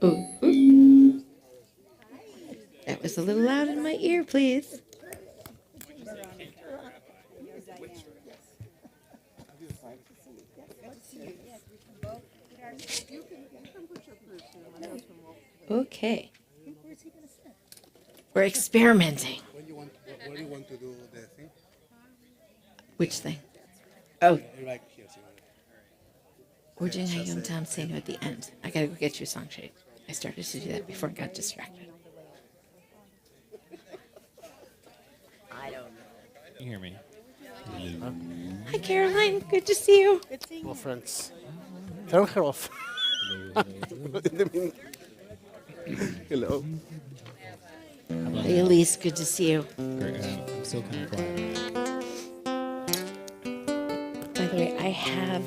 Ooh, ooh. That was a little loud in my ear, please. Okay. We're experimenting. What do you want to do the thing? Which thing? Oh, Right here. See. we're doing Hayom Tam Seinu at the end. I gotta go get your song sheet. I started to do that before I got distracted. You hear me? Hi, Caroline. Good to see you. Well, friends. Turn her off. Hello. Hey, Elise. Good to see you. I'm still kind of quiet. By the way, I have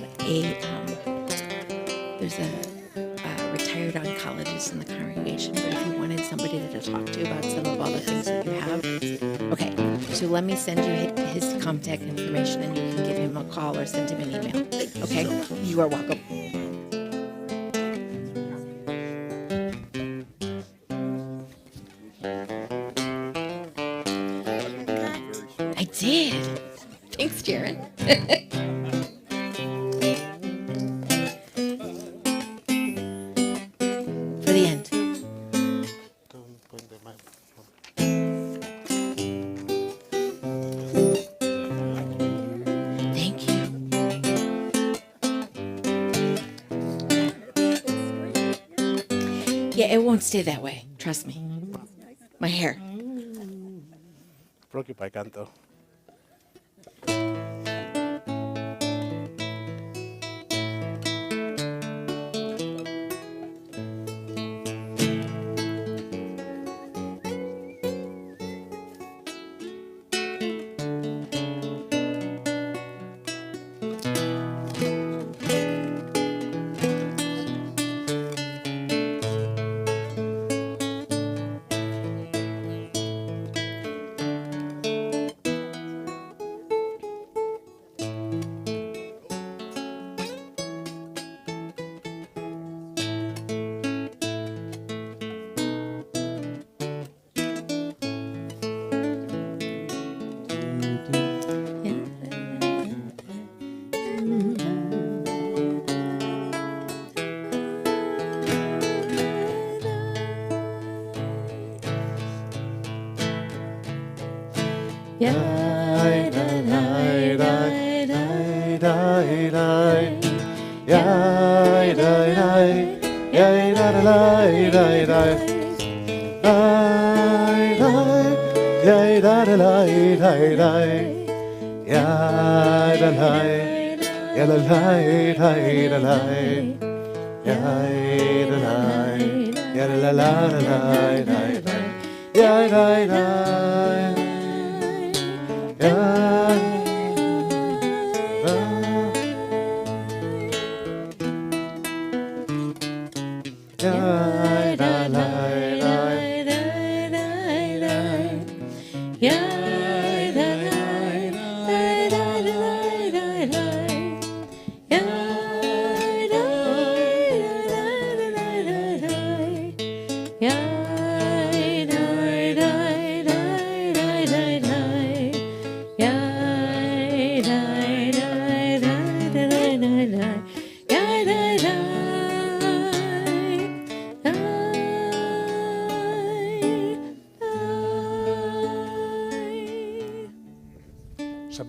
there's a retired oncologist in the congregation, but if you wanted somebody to talk to about some of all the things that you have, okay, so let me send you his contact information and you can give him a call or send him an email. Okay, you are welcome. I did. Thanks, Jared. For the end. Thank you. Yeah, it won't stay that way. Trust me. My hair. Preocupa canto.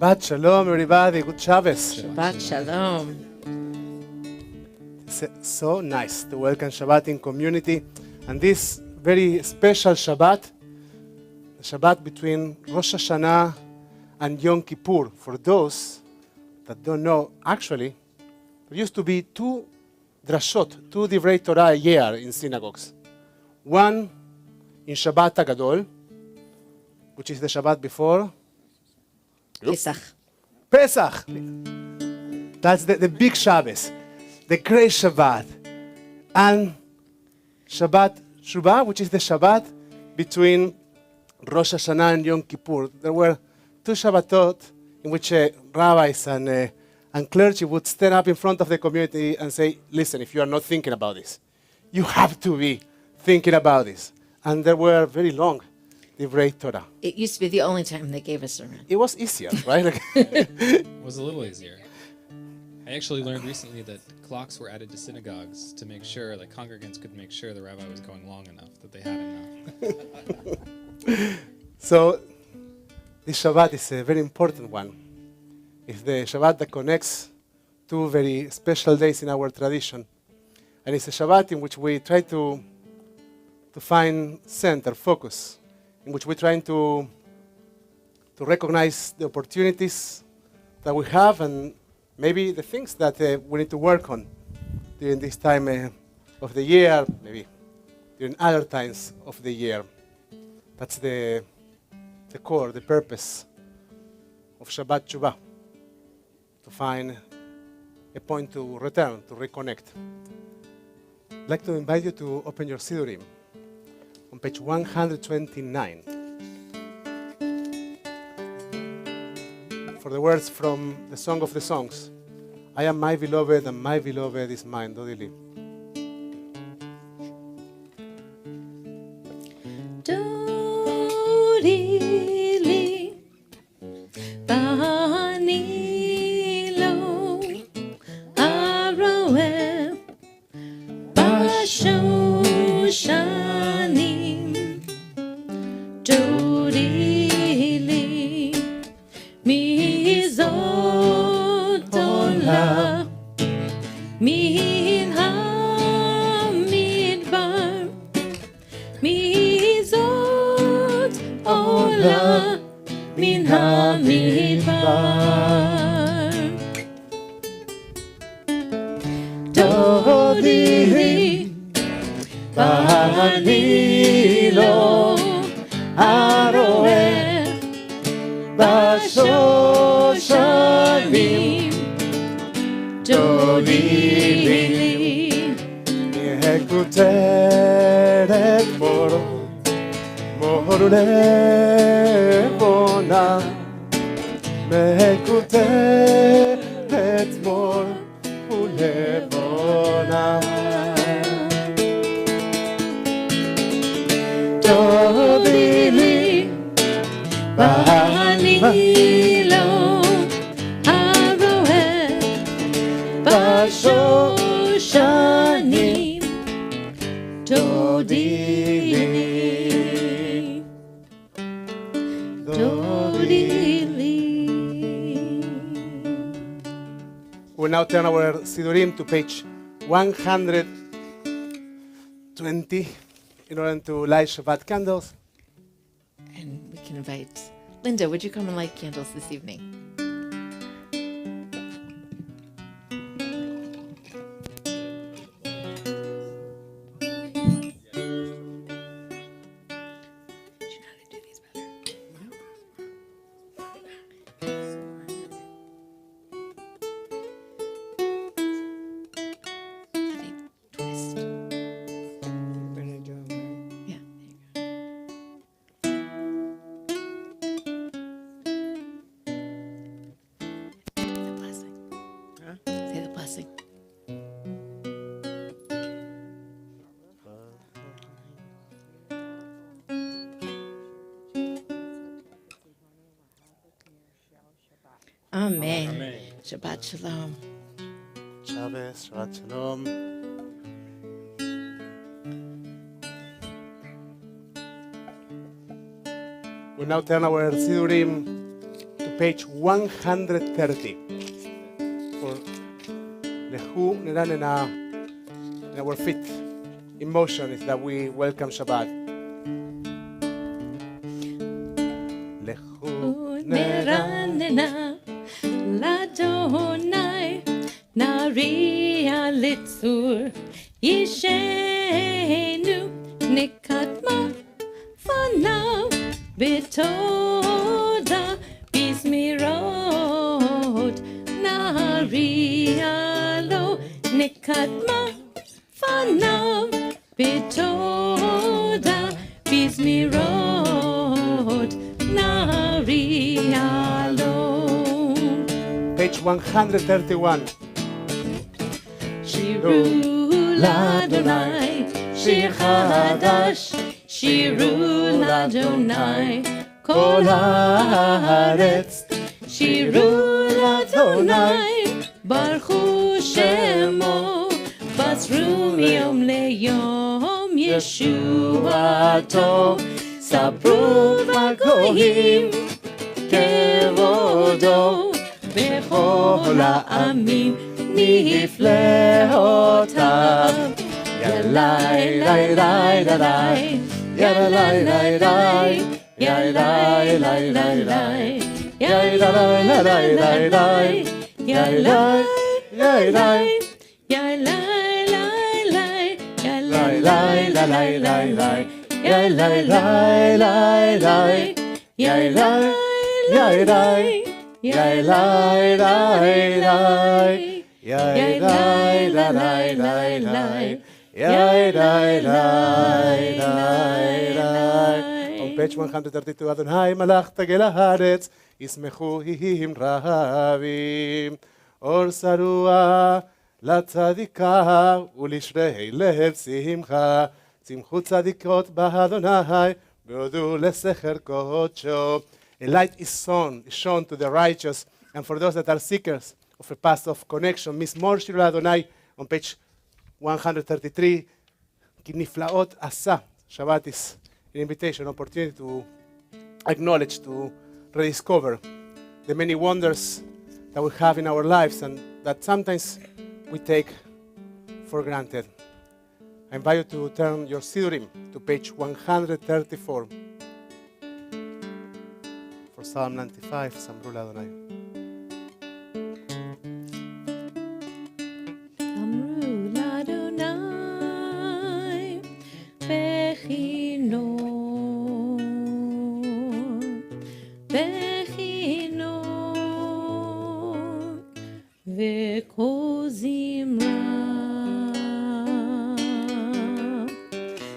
Shabbat Shalom, everybody. Good Shabbos. Shabbat Shalom. So nice to welcome Shabbat in community. And this very special Shabbat, the Shabbat between Rosh Hashanah and Yom Kippur. For those that don't know, actually, there used to be two drashot, two divrei Torah a year in synagogues. One in Shabbat HaGadol, which is the Shabbat before Pesach. Pesach. That's the big Shabbos, the great Shabbat. And Shabbat Shuvah, which is the Shabbat between Rosh Hashanah and Yom Kippur. There were two Shabbatot in which rabbis and clergy would stand up in front of the community and say, listen, if you are not thinking about this, you have to be thinking about this. And they were very long, Divrei Torah. It used to be the only time they gave a sermon. It was easier, right? Like, It was a little easier. I actually learned recently that clocks were added to synagogues to make sure, like congregants could make sure the rabbi was going long enough, that they had enough. so this Shabbat is a very important one. It's the Shabbat that connects two very special days in our tradition. And it's a Shabbat in which we try to find center, focus, in which we're trying to recognize the opportunities that we have and maybe the things that we need to work on during this time of the year, maybe during other times of the year. That's the core, the purpose of Shabbat Shuvah, to find a point to return, to reconnect. I'd like to invite you to open your Sidurim on page 129 for the words from the Song of the Songs. I am my beloved and my beloved is mine. Dodili. Dorili, Banilo, Aroe, Bashoshanim, Dorili, Mizotola, Min Hamidbar, Mizot Ola, Min Hamidbar. Dorili, Banilo, Aroe, Bashoshanim, Dorili, Mihekuteret mor lebona, Mihekuteret mor lebona. Dorili, Banilo, Aroe, Bashoshanim, Dorili, Dorili. We'll now turn our Sidurim to page 120 in order to light Shabbat candles. And we can invite Linda. Would you come and light candles this evening? Do you know how to do these better? They twist. Yeah, there you go. The blessing. Say the blessing. Amen. Amen. Shabbat shalom. Shabbos, Shabbat Shalom. We'll now turn our Sidurim to page 130 for Lehu Neran in our feet. In motion is that we welcome Shabbat. Lehu Neran. Neranena Ladonai Naria Litzur Yishenu Nikatma Fanav Bitoda Bismirot Naria Lo Nikatma Fanav Bitoda Bismirot Naria Lo. Page 131. Shiru Ladonai שיר חדש, שירו לאדוני, כל הארץ, שירו לאדוני, ברכו שמו, בצרו מיום ליום, ישועתו, ספרו בגויים, כבודו, בכל העמים, נפלאותיו. Yalai, lai, lai, lai, lai, yalai, lai, lai, yalai, lai, lai, lai, yalai, lai, lai, lai, yalai, lai, lai, yalai, lai, lai, yalai, lai, lai, lai, lai, yalai, lai, lai, lai, yalai, lai, lai, yalai, lai, lai, yalai, lai, lai, lai. On page 132, Adonai malach tagel haaretz, yismechu hihim rahavim. Or sarua latzadika, ulishrei lev simcha. Simchu tzadikot ba'Adonai, beodu lesecher kodsho. A light is shown to the righteous, and for those that are seekers of a path of connection. Mizmor Shir Adonai, on page 133, כי נפלאות עשה. Shabbat is an invitation, opportunity to acknowledge, to rediscover the many wonders that we have in our lives and that sometimes we take for granted. I invite you to turn your Sidurim to page 134 for Psalm 95, Samru Adonai.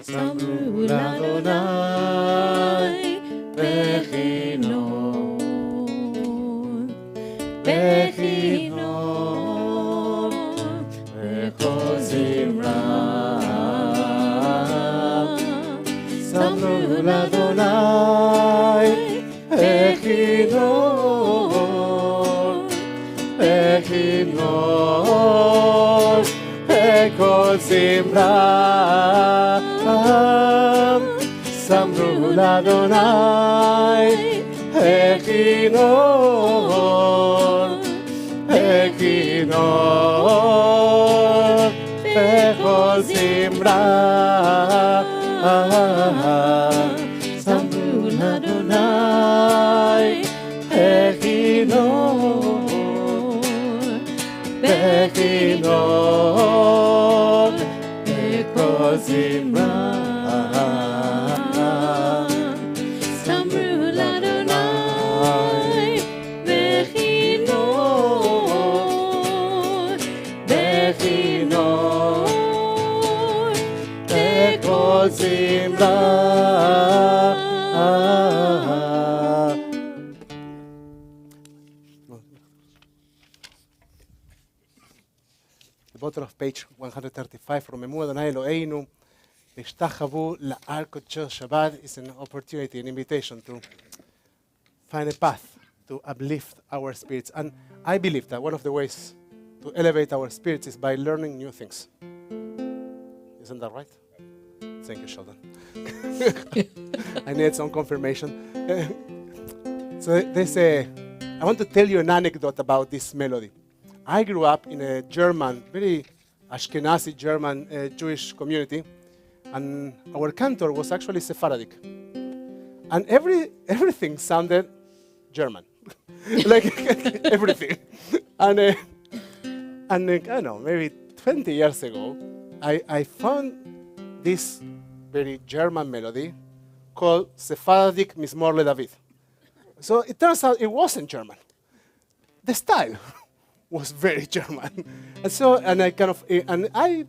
Samru l'Adonai, Echinor, Echinor, Bechol Zimra. Samru l'Adonai, Echinor, Echinor, Bechol Zimra. The bottom of page 135, רוממו אדוני אלוהינו, והשתחוו להר קודשו. Shabbat is an opportunity, an invitation to find a path to uplift our spirits. And I believe that one of the ways to elevate our spirits is by learning new things. Isn't that right? Thank you, Sheldon. I need some confirmation. So I want to tell you an anecdote about this melody. I grew up in a German, very Ashkenazi German Jewish community, and our cantor was actually Sephardic. And everything sounded German, like everything. And I don't know, maybe 20 years ago, I found this very German melody called Sephardic Mizmor LeDavid. So it turns out it wasn't German. The style was very German. And I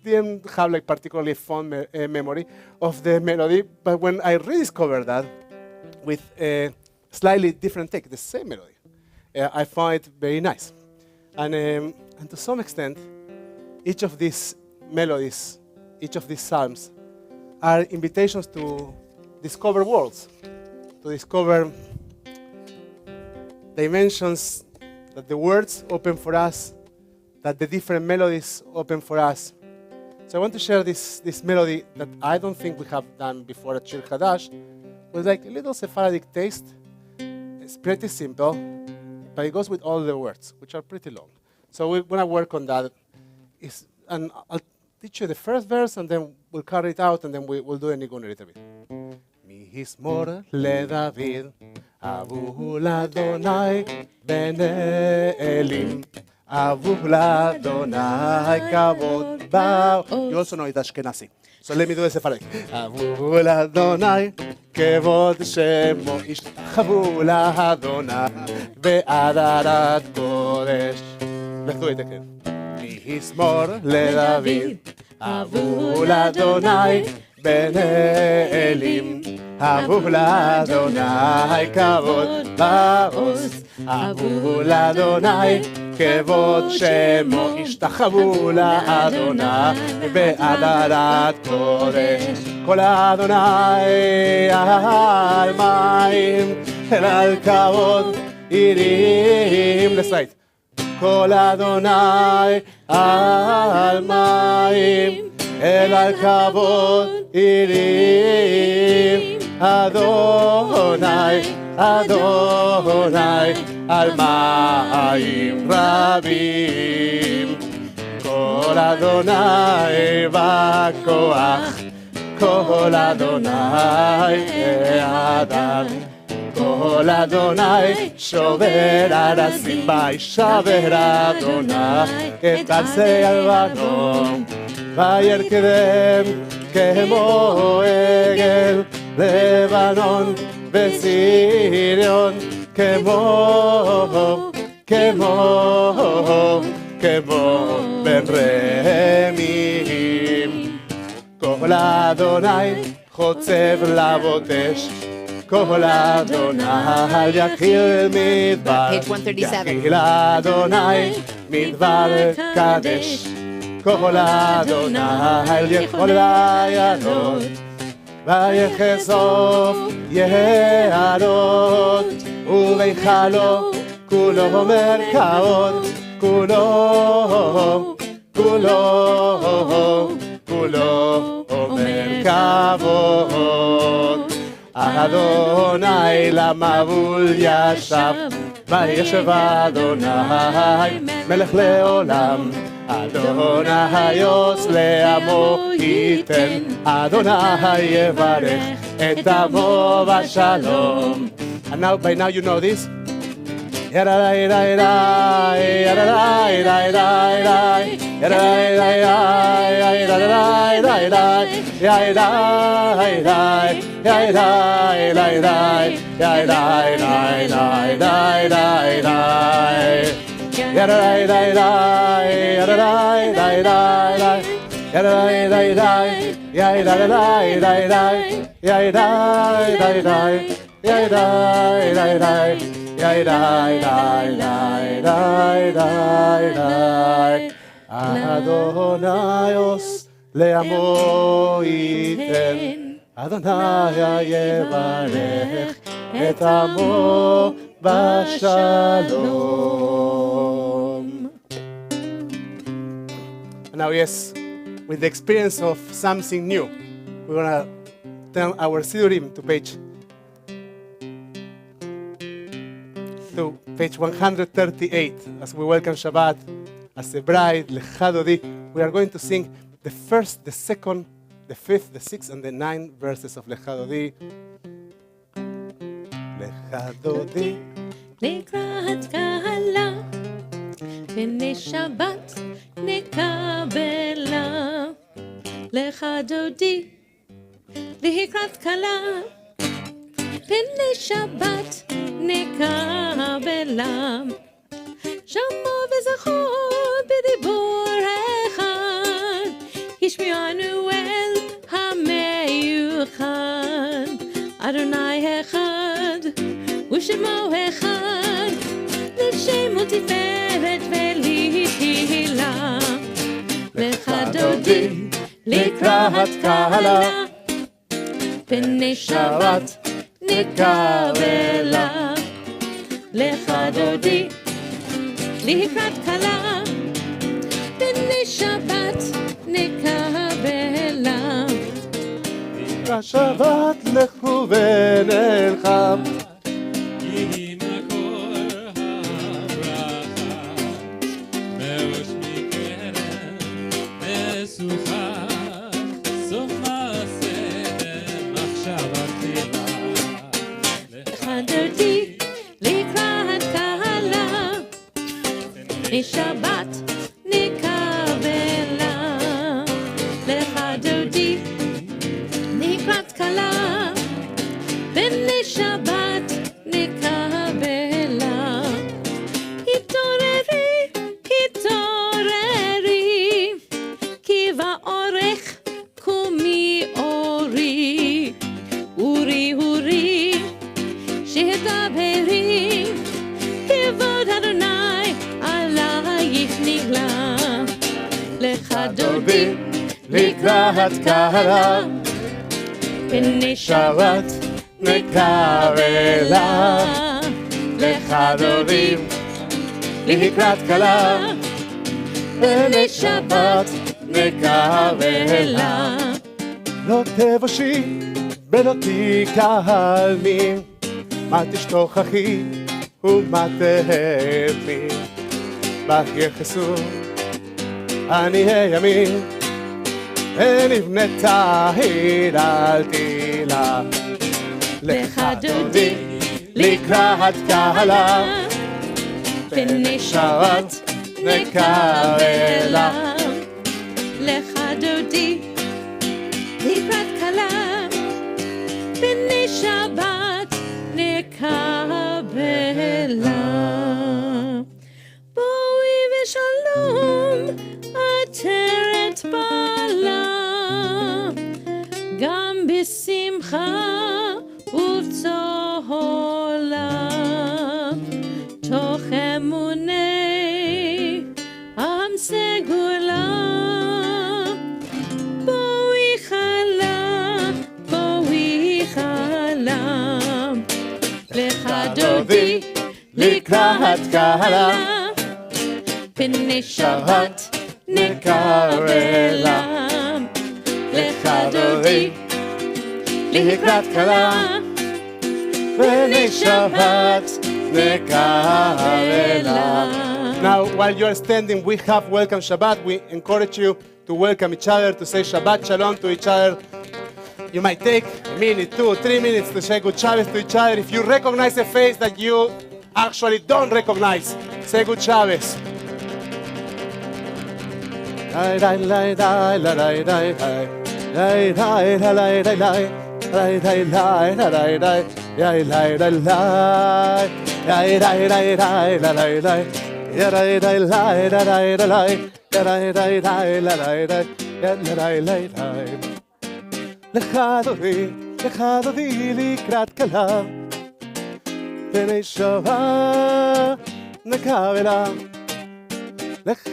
didn't have like particularly fond memory of the melody, but when I rediscovered that with a slightly different take, the same melody, I found it very nice. And to some extent, each of these melodies each of these psalms are invitations to discover worlds, to discover dimensions that the words open for us, that the different melodies open for us. So I want to share this melody that I don't think we have done before at Shir Hadash, with like a little Sephardic taste. It's pretty simple, but it goes with all the words, which are pretty long. So we're going to work on that. And I'll teach you the first verse, and then we'll carry it out, and then we'll do a nigun a little bit. מזמור לדוד, אבו לאדוני בני אלים. Avu l'Adonai kavod ba'os. You also know it Ashkenazi. So let me do the Sephardic. Avu l'Adonai kavod shemo ishtachavu l'Adonai ve'adarat kodesh. Let's do it again. Mizmor leDavid. Avu l'Adonai bnei elim. Avu l'Adonai kavod ba'os. Avu l'Adonai כבוד שמו השתחוו לאדוני בהדרת קודש כל אדוני על מים אל על כבוד עירים לסייט כל אדוני על מים אל על כבוד עירים אדוני אדוני על מים רבים כל אדוני בכוח כל אדוני האדם כל אדוני שובר ארצים וישבר אדוני את ארצי הלבנון וירכבם כמו עגל לבנון וציריון כמו בן רמים כל אדוני חוצב לבot אש כל אדוני יחיל מדבר יחיל אדוני מדבר קדש כל אדוני יכול לענות ויחשוף יערות ובהיכלו כולו מרכאות כולו מרכבות אדוני למבול ישב וישב אדוני מלך לעולם אדוני יוס לעמו ייתן אדוני יברך את עמו בשלום. And now, by now you know this. אדוניוס לעמו ייתן, אדוני יברך את עמו בשלום. Now yes, with the experience of something new, we're going to turn our Sidurim to page 138, as we welcome Shabbat as a bride, Lecha Dodi. We are going to sing the first, the second, the fifth, the sixth, and the ninth verses of Lecha Dodi. Lecha Dodi. לקראת קהלה, פני שבת נקבלה. לך דודי, לקראת קהלה, פני שבת נקבלה. שמעו וזכור בדיבור אחד, השמיענו אל המיוחד. אדוני אחד ושמו אחד, לשמו תפארת ולהילה. לך דודי, לקראת קהלה, פני שבת נקבלה. לך דודי לקראת קלה, פני שבת נקבלה. לקראת שבת לכו ונלחם, יהי מקור הברכה, מראש מקרן משוכה, סוף מעשה במחשבה תחילה. לך דודי לקראת קהלה, פני שבת נקבלה. לך דודי לקראת קלה, פני שבת נקבלה. התעוררי, התעוררי, כי באורך קומי אורי. אורי, אורי, שתדברי, כבוד אדוני עלייך נגלה. לך דודי לקראת קהלה, פני שבת נקבלה. לך דודי לקראת קלה, פני שבת נקבלה. לא תבושי ולא תיכלמי, מה תשתוכחי ומה תהמי, בך יחסו עניי ימין, ונבנתה הידלתי לה. לך דודי לקראת קהלה, פני שבת נקבלה. לך דודי לקראת קלה, פני שבת נקבלה. בואי ושלום עטרת בעלה, גם בשמחה ובצהולה, תוך אמוני עם סגולה. בואי חלה, בואי חלה. לך דודי לקראת קהלה, פני שבת נקבלה. לך דודי לקראת קהלה, פני שבת נקבלה. Now, while you are standing, we have Welcome Shabbat. We encourage you to welcome each other, to say Shabbat Shalom to each other. You might take a minute, 2, 3 minutes to say Good Shabbos to each other. If you recognize a face that you actually don't recognize, say Good Shabbos. לך דודי לקראת קלה, פני שבת נקבלה. לך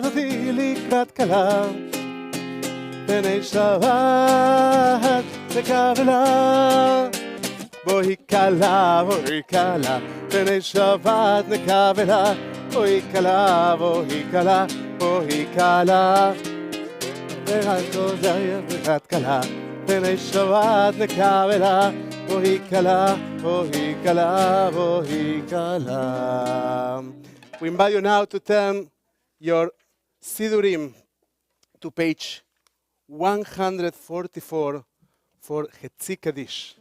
דודי לקראת קלה, פני שבת נקבלה. בואי קלה, פני שבת נקבלה. בואי קלה, בואי קלה. לקראת קלה, פני שבת נקבלה. בואי קלה, בואי קלה, בואי קלה. We invite you now to turn your Sidurim to page 144 for Hetzi Kaddish.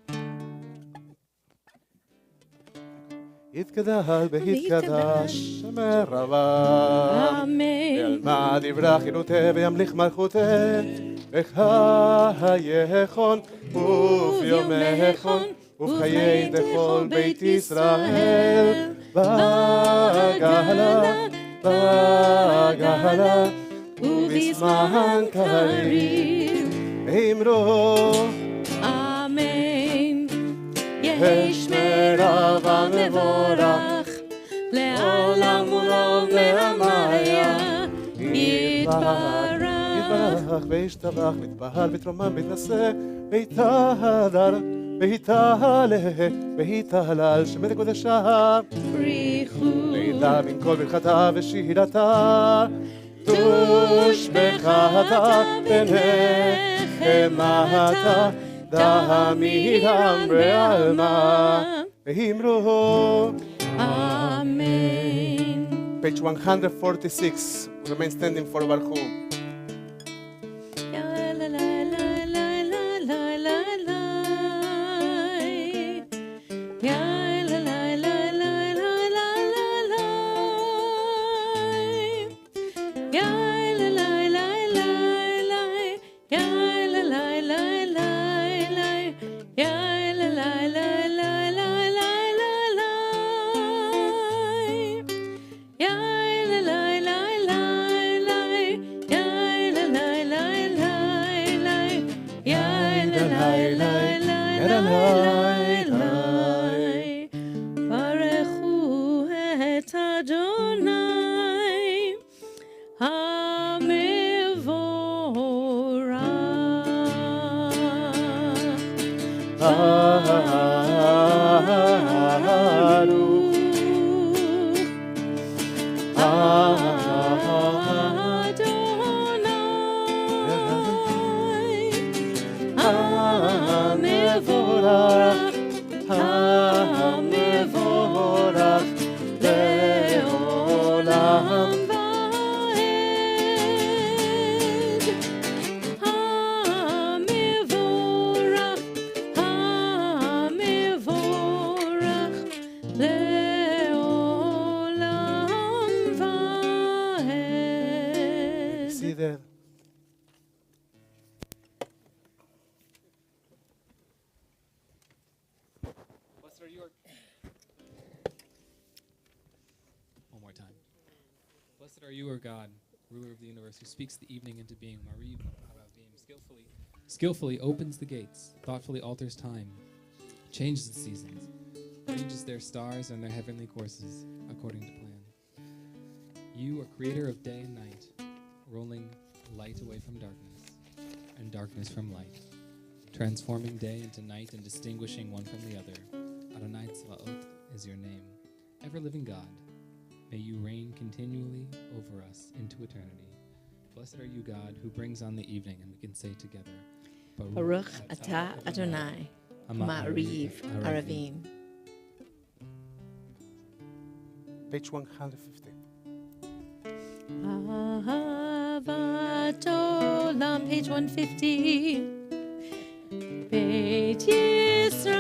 יתקדש בהתקדש מרבה, ילמד יברח חילותה וימליך מלכותה, בחייכון וביומכון ובחיי דכל בית ישראל, בגאלה ובזמן קריב אמרו אמן. יהי שמריו המבורך לעולם ולעולם לעמיה יתברך. וישבח וישתבח, מתפעל ותרומם מתנשא, ויתהדר, ויתהלל, ויתהלל, שמי לקודשה, וידע מן כל ברכתה ושירתה, תושבחתה ונחמתה, דמירם בעלמא, ואמרו, Amen. page 146, remain standing for Baruch. ברכו את אדוני המבורך לעולם ועד. המבורך, המבורך לעולם ועד. See there. One more time. Blessed are you, our God, ruler of the universe, who speaks the evening into being. Marib Aravim, skillfully opens the gates, thoughtfully alters time, changes the seasons, arranges their stars and their heavenly courses according to plan. You are creator of day and night, rolling light away from darkness and darkness from light, transforming day into night and distinguishing one from the other. Adonai Tzvaot is your name. Ever-living God, may you reign continually over us into eternity. Blessed are you, God, who brings on the evening, and we can say together, Baruch atah Adonai, Ma'ariv Aravim. Page 150. Ahavat Olam, page 150. Beit Yisrael,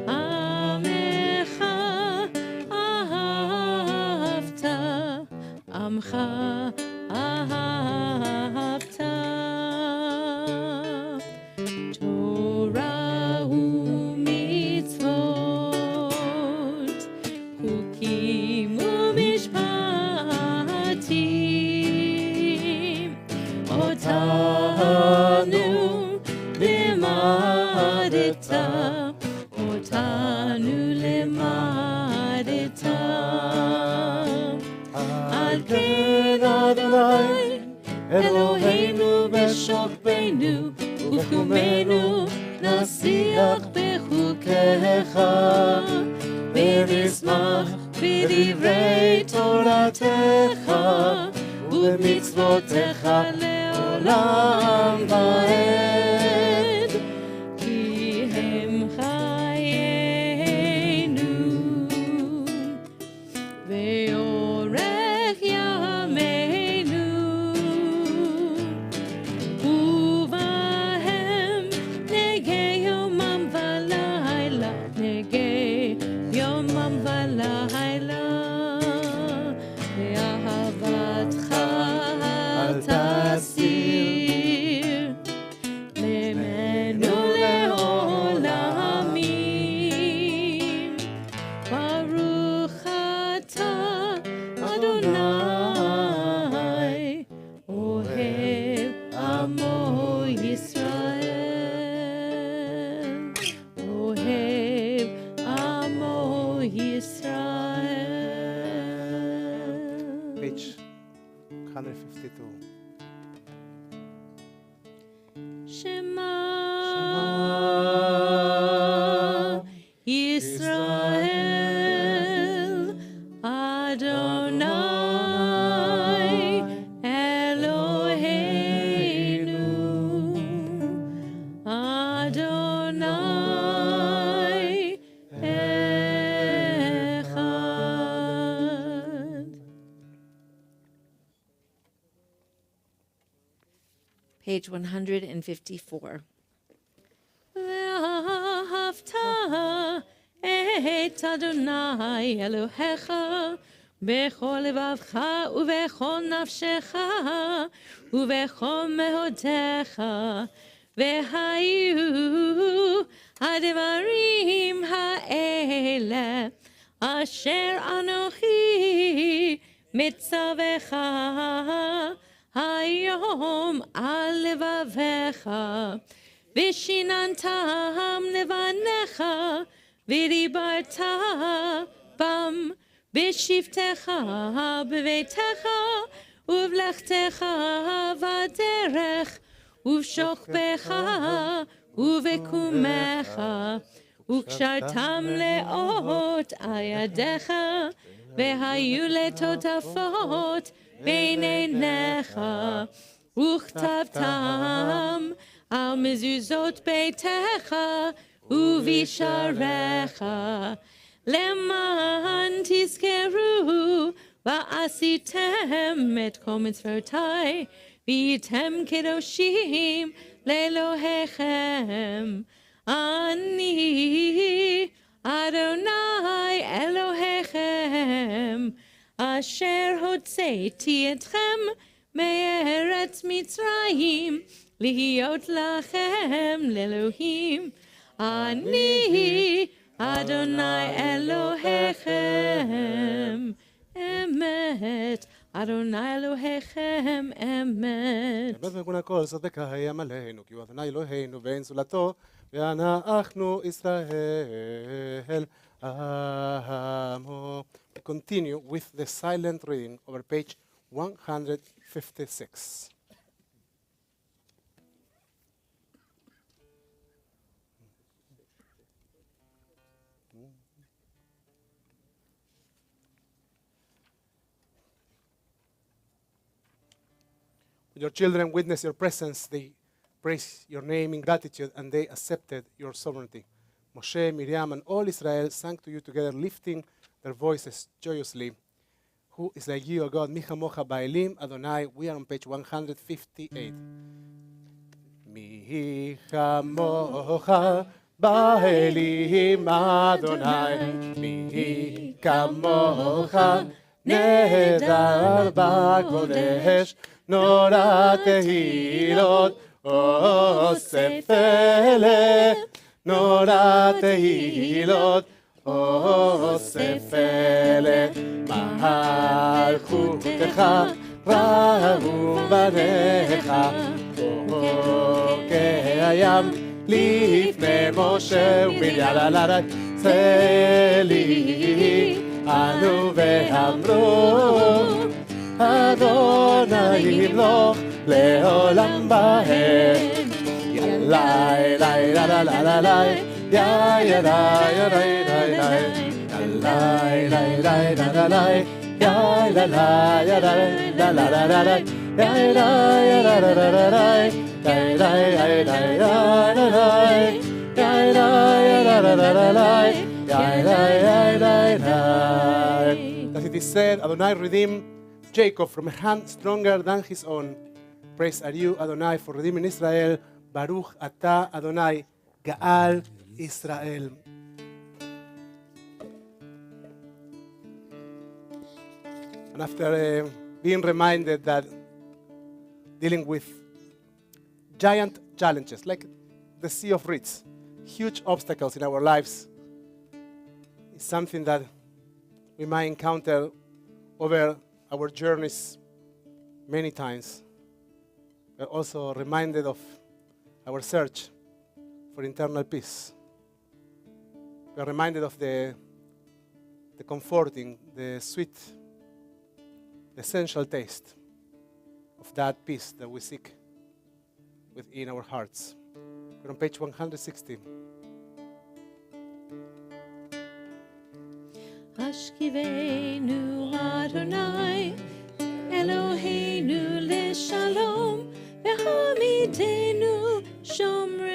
Amecha ahavta, Amcha ahavta. Torah u'mitzvot, Chukim u'mishpatim, Otanu limadeta, Otanu limadeta. Al ken Adonai Eloheinu b'shokbeinu ובחומנו נשיח בחוקיך ונשמח בדברי תורתך ובמצוותיך לעולם ועד כי הם חיינו ואורך ימינו ובהם נגי יומם ולילה נגי יומם ולילה ואהבתך אל תסיר 52. Shema Yisrael Adonai Eloheinu Adonai Echad. Page 154. ואהבת את אדוני אלוהיך בכל לבבך ובכל נפשך ובכל מאודיך, והיו הדברים האלה אשר אנוכי מצווך היום על לבביך, ושיננתם לבניך, ודיברת בם בשבתך בביתך ובלכתך בדרך ובשוכבך ובקומך, וקשרתם לאות על ידיך, והיו לטוטפות בין עיניך, וכתבתם על מזוזות ביתך ובשעריך, למען תזכרו ועשיתם את כל מצוותיי, והייתם קדושים לאלוהיכם. אני אדוני אלוהיכם, אשר הוצאתי אתכם מארץ מצרים, להיות לכם לאלוהים. אני אדוני אלוהיכם, אמת. אדוני אלוהיכם, אמת. אמת מגון הכל, זאת בקיים עלינו, כי הוא אדוני אלוהינו ואין זולתו, ואנחנו ישראל עמו. We continue with the silent reading over page 156. Your children witness your presence, they praise your name in gratitude, and they accepted your sovereignty. Moshe, Miriam, and all Israel sang to you together, lifting their voices joyously. Who is like you, O God? Mi chamocha ba'elim, Adonai. We are on page 158. Mi chamocha ba'elim, Adonai. Mi chamocha nehedar ba'kodesh. נורא תהילות אוסף אלה, נורא תהילות אוסף אלה, מלכותך ראו בניך, חוקי הים לפני משה ומרים, צלי אנו ואמרו, אדוני ימלוך לעולם בהם. ילאי, לי, לה, לה, לה, לה, לי, יא, יא, לה, יא, לה, לה, לה, ילאי, לי, לי, לה, לה, לה, יא, לה, לה, יא, לה, לה, לה, לה, לה, יא, לה, יא, לה, לה, לה, לה, לה, יא, לה, יא, לה, יא, לה, לה, יא, לה, יא, לה, לה, לה, לה, יא, לה, יא, לה, לה. As it is said, Adonai redeemed Jacob from a hand stronger than his own. Praise are you, Adonai, for redeeming Israel. Baruch Ata Adonai, Gaal Israel. And after being reminded that dealing with giant challenges, like the Sea of Reeds, huge obstacles in our lives, is something that we might encounter over our journeys many times. We're also reminded of our search for internal peace. We're reminded of the comforting, the sweet, the essential taste of that peace that we seek within our hearts. We're on page 116. Ashkivenu Adonai, Eloheinu leshalom, v'hamidenu shomreinu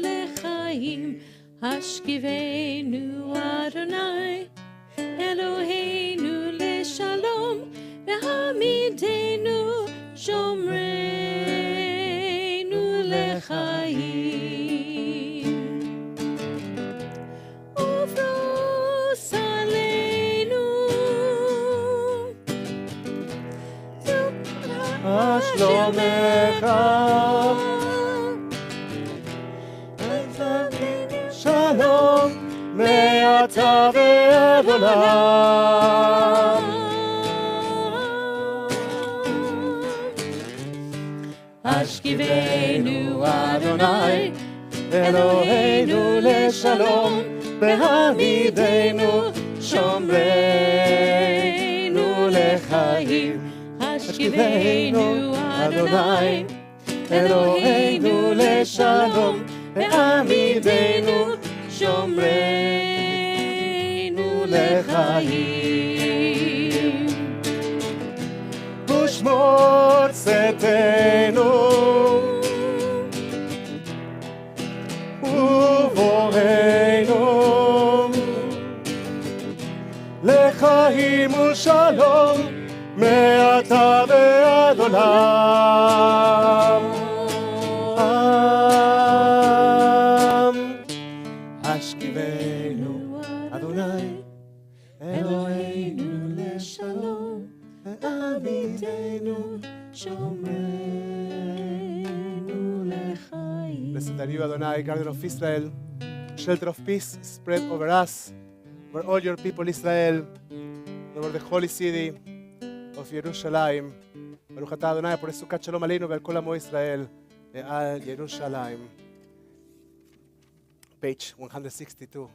lechaim. Ashkivenu Adonai, Eloheinu leshalom, v'hamidenu shomreinu lechaim. Ufros aleinu, Ashlomecha, Shalom, me'ata ve'ad olam. Ashkivenu Adonai, Eloheinu leshalom, v'hamidenu shomreinu lechaim. Ashkivenu Adonai, Eloheinu leshalom, v'hamidenu shomreinu lechaim. Ushmor tzedenu, uvoreinu, lechaim u'shalom, me'ata ve'ad olam. Ashkivenu Adonai, Eloheinu leshalom, v'hamidenu shomreinu lechaim. Blessed are you, Adonai, Guardian of Israel, shelter of peace spread over us, over all your people Israel, over the holy city of Yerushalayim. Baruch atah Adonai, por sukat shalom aleinu ve'al kol amo Israel, ve'al Yerushalayim. Page 162.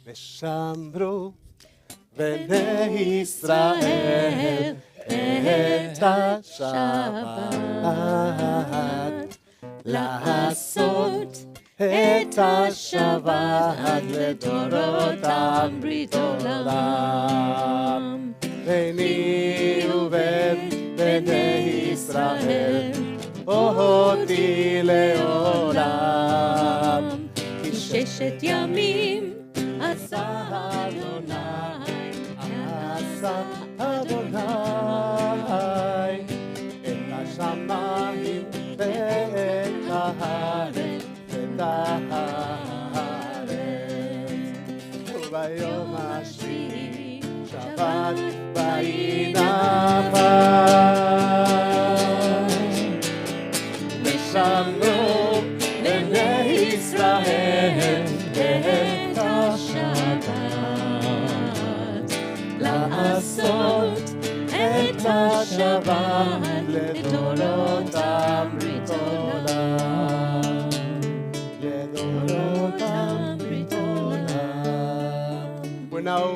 ושמרו בני ישראל את השבת, לעשות את השבת לדורותם ברית עולם. ביני ובין בני ישראל אותי לעולם. כי ששת ימים עשה אדוני, עשה אדוני את השמיים ואת הארץ, את הארץ. וביום השביעי שבת וינפש. ושמרו בני ישראל את השבת, לעשות את השבת לדורותם ברית עולם, לדורותם ברית עולם. We now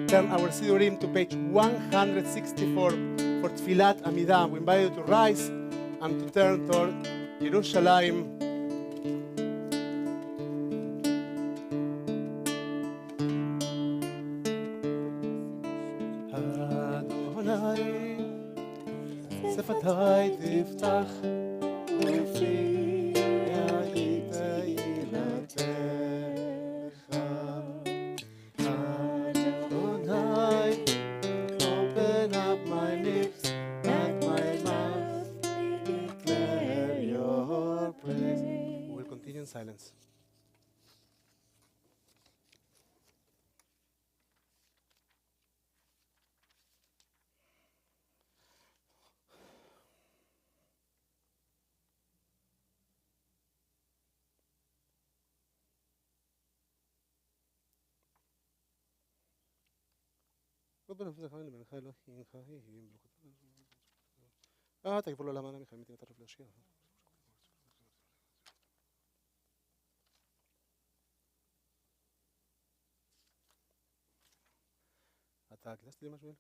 turn our Sidurim to page 164 for Tfilat Amidah. We invite you to rise and to turn toward Yerushalayim. Adonai, שפתי תפתח, ופי יגיד תהילתך. Adonai, open up my lips, that my mouth may declare your praise. We will continue in silence. תגבור לעולם העולם מחיים מתים תרף להשקיע. אתה אתה כיתסתי לי משהו?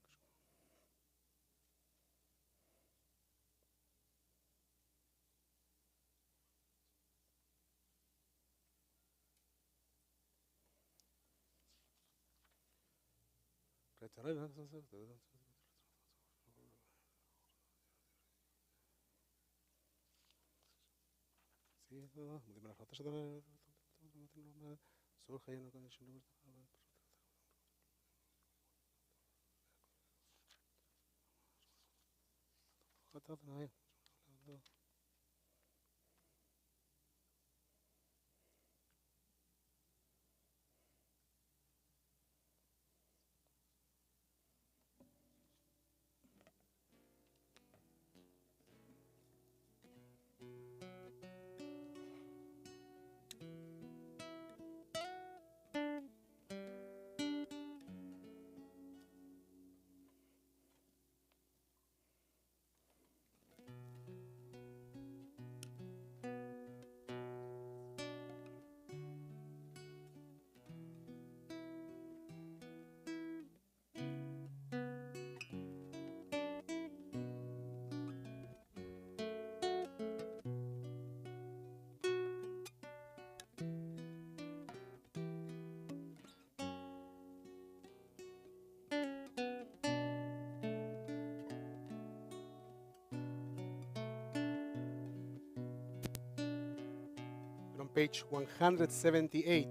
On page 178,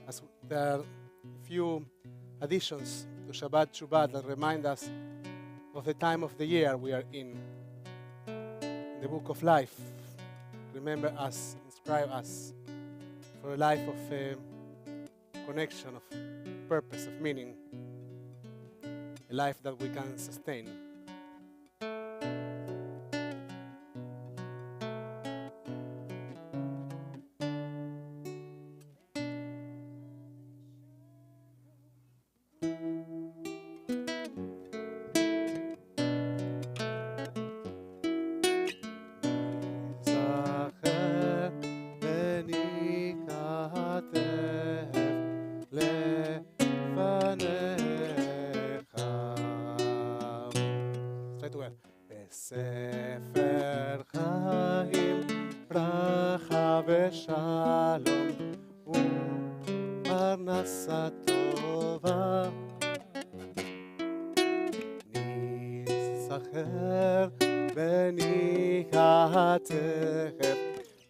as there are a few additions to Shabbat Shuvah that remind us of the time of the year we are in. The book of life, remember us, inscribe us for a life of connection, of purpose, of meaning, a life that we can sustain. בספר חיים ברכה ושלום ופרנסה טובה ניזכר בניקתך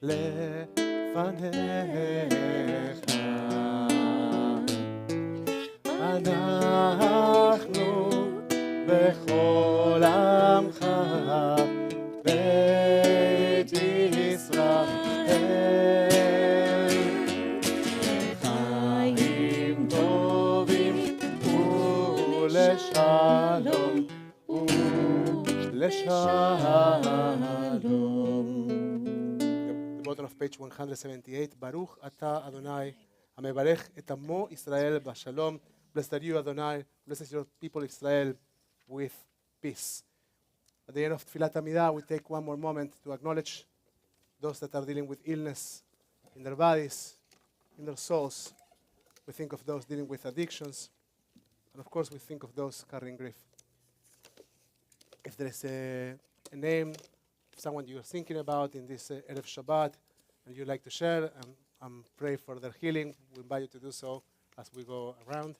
לפניך אנחנו בכל עמך בית ישראל חיים טובים ולשלום The bottom of page 178 ברוך אתה אדוני המברך את עמו ישראל בשלום. Blessed are you, Adonai. Blessed is your people, Israel, with peace. At the end of Tfilat Amidah, we take one more moment to acknowledge those that are dealing with illness in their bodies, in their souls. We think of those dealing with addictions. And of course, we think of those carrying grief. If there is a name, someone you're thinking about in this Erev Shabbat, and you'd like to share and pray for their healing, we invite you to do so as we go around.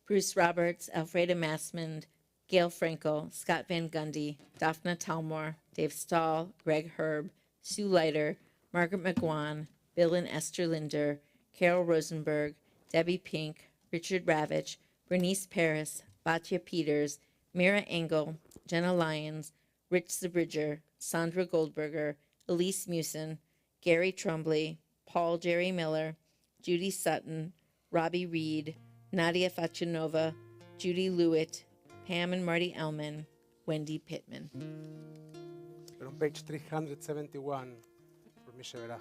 Bruce Roberts, Alfreda Massmond, Gail Frankel, Scott Van Gundy, Daphna Talmor, Dave Stahl, Greg Herb, Sue Leiter, Margaret McGuan, Bill and Esther Linder, Carol Rosenberg, Debbie Pink, Richard Ravitch, Bernice Paris, Batya Peters, Mira Engel, Jenna Lyons, Rich Zabridger, Sandra Goldberger, Elise Musin, Gary Trumbley, Paul Jerry Miller, Judy Sutton, Robbie Reed, Nadia Fachanova, Judy Lewitt, Pam and Marty Ellman, Wendy Pittman. We're on page 371 for Mishaverach.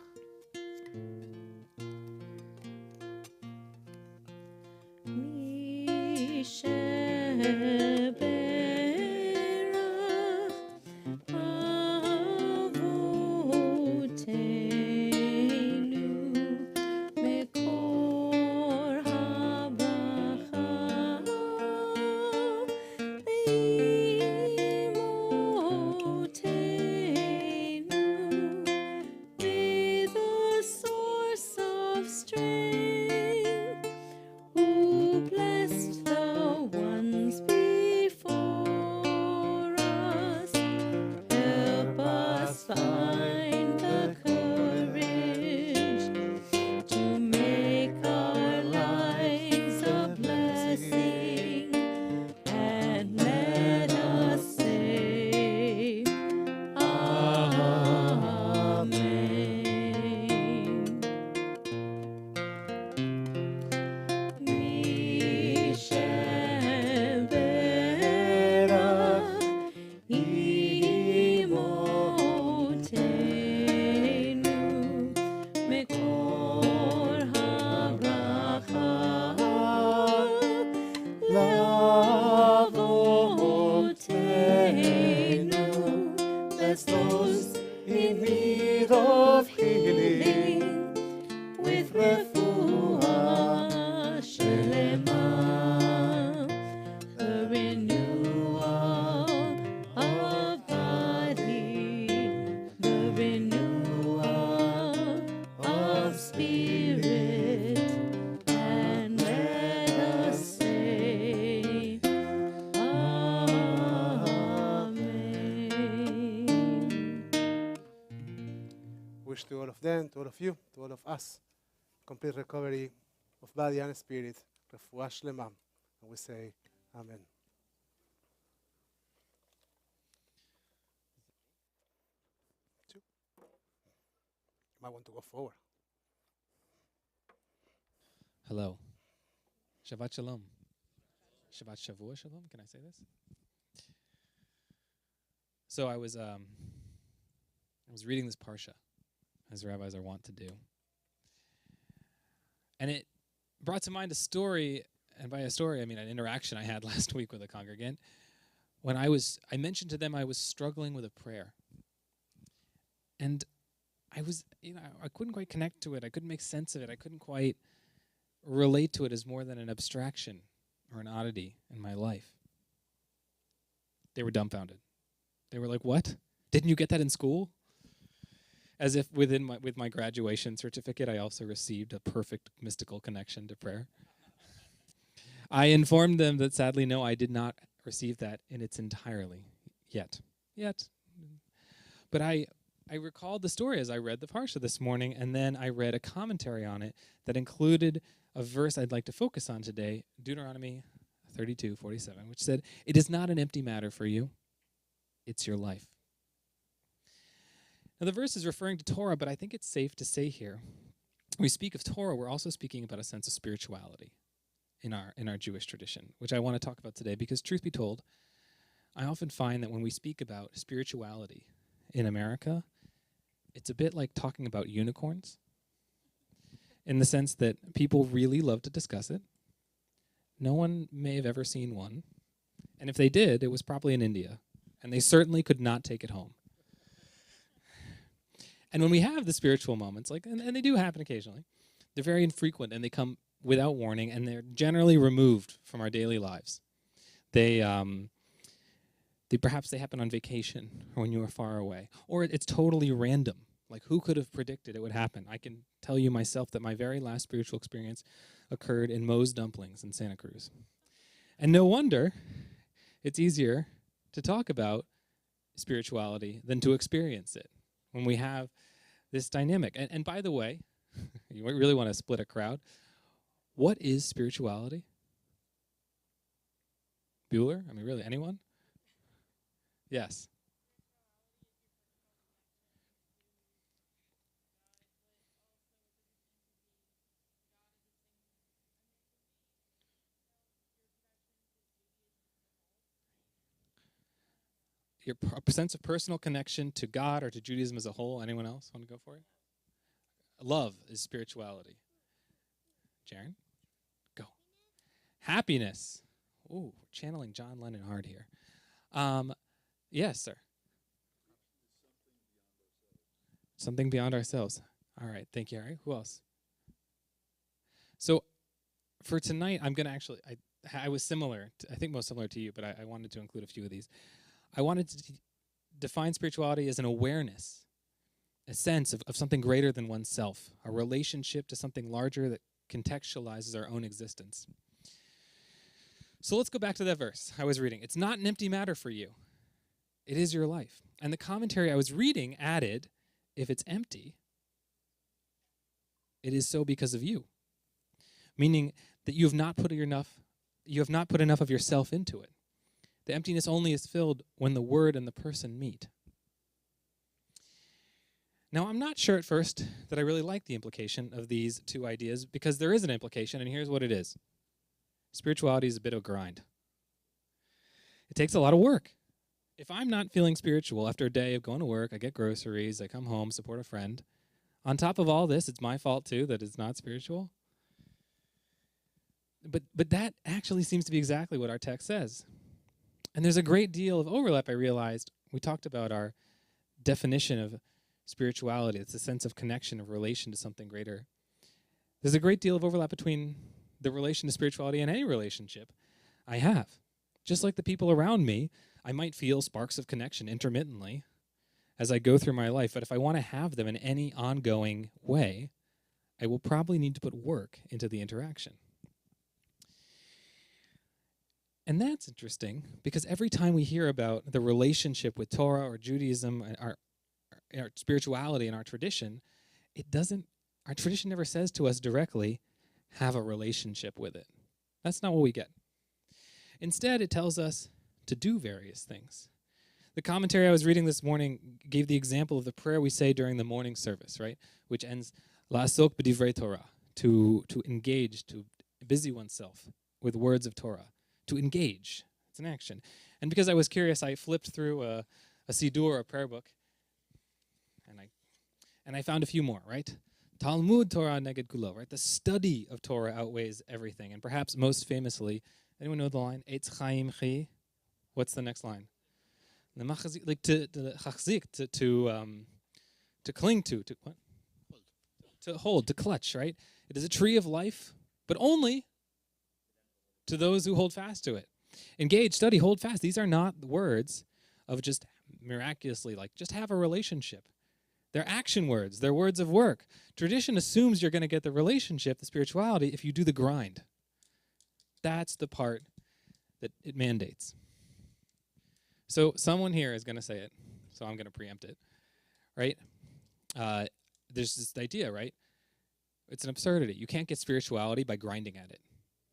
Wish to all of them, to all of you, to all of us, complete recovery of body and spirit, refuah shlema, and we say amen. You might want to go forward. Hello. Shabbat Shalom. Shabbat Shavua Shalom. Can I say this? So I was reading this parsha, as rabbis are wont to do, and it brought to mind a story, and by a story I mean an interaction I had last week with a congregant when I mentioned to them I was struggling with a prayer, and I couldn't quite connect to it. I couldn't make sense of it. I couldn't quite relate to it as more than an abstraction or an oddity in my life. They were dumbfounded. They were like, "What? Didn't you get that in school?" As if with my graduation certificate, I also received a perfect mystical connection to prayer. I informed them that sadly, no, I did not receive that in its entirely yet. But I recalled the story as I read the parsha this morning, and then I read a commentary on it that included a verse I'd like to focus on today, Deuteronomy 32:47, which said, "It is not an empty matter for you, it's your life." Now, the verse is referring to Torah, but I think it's safe to say here, when we speak of Torah, we're also speaking about a sense of spirituality in our Jewish tradition, which I want to talk about today, because truth be told, I often find that when we speak about spirituality in America, it's a bit like talking about unicorns, in the sense that people really love to discuss it. No one may have ever seen one, and if they did, it was probably in India, and they certainly could not take it home. And when we have the spiritual moments, and they do happen occasionally, they're very infrequent, and they come without warning, and they're generally removed from our daily lives. They perhaps they happen on vacation or when you are far away, or it's totally random. Like, who could have predicted it would happen? I can tell you myself that my very last spiritual experience occurred in Moe's Dumplings in Santa Cruz. And no wonder it's easier to talk about spirituality than to experience it when we have this dynamic. And by the way, you really want to split a crowd. What is spirituality? Bueller? I mean, really, anyone? Yes. a sense of personal connection to God or to Judaism as a whole. Anyone else want to go for it? Love is spirituality. Jaren? Go. Happiness. Ooh, we're channeling John Lennon hard here. Yes, sir. Something beyond ourselves. All right, thank you, Harry. Who else? So for tonight, I'm going to actually, I was similar, I think most similar to you, but I wanted to include a few of these. I wanted to define spirituality as an awareness, a sense of something greater than oneself, a relationship to something larger that contextualizes our own existence. So let's go back to that verse I was reading. It's not an empty matter for you. It is your life. And the commentary I was reading added, if it's empty, it is so because of you. Meaning that you have not put enough of yourself into it. The emptiness only is filled when the word and the person meet. Now, I'm not sure at first that I really like the implication of these two ideas, because there is an implication, and here's what it is. Spirituality is a bit of a grind. It takes a lot of work. If I'm not feeling spiritual after a day of going to work, I get groceries, I come home, support a friend. On top of all this, it's my fault too that it's not spiritual. But that actually seems to be exactly what our text says. And there's a great deal of overlap, I realized. We talked about our definition of spirituality. It's a sense of connection, of relation to something greater. There's a great deal of overlap between the relation to spirituality and any relationship I have. Just like the people around me, I might feel sparks of connection intermittently as I go through my life. But if I want to have them in any ongoing way, I will probably need to put work into the interaction. And that's interesting, because every time we hear about the relationship with Torah or Judaism, and our spirituality and our tradition, our tradition never says to us directly, have a relationship with it. That's not what we get. Instead, it tells us to do various things. The commentary I was reading this morning gave the example of the prayer we say during the morning service, right? Which ends, La'asok b'divrei Torah, to engage, to busy oneself with words of Torah. To engage. It's an action. And because I was curious, I flipped through a Siddur, a prayer book, and I found a few more, right? Talmud Torah neged kulo, right? The study of Torah outweighs everything. And perhaps most famously, anyone know the line? Eitz chaim chi. What's the next line? Like to cling to what? To hold, to clutch, right? It is a tree of life, but only to those who hold fast to it. Engage, study, hold fast. These are not words of just miraculously, like, just have a relationship. They're action words. They're words of work. Tradition assumes you're going to get the relationship, the spirituality, if you do the grind. That's the part that it mandates. So someone here is going to say it, so I'm going to preempt it, right? There's this idea, right? It's an absurdity. You can't get spirituality by grinding at it.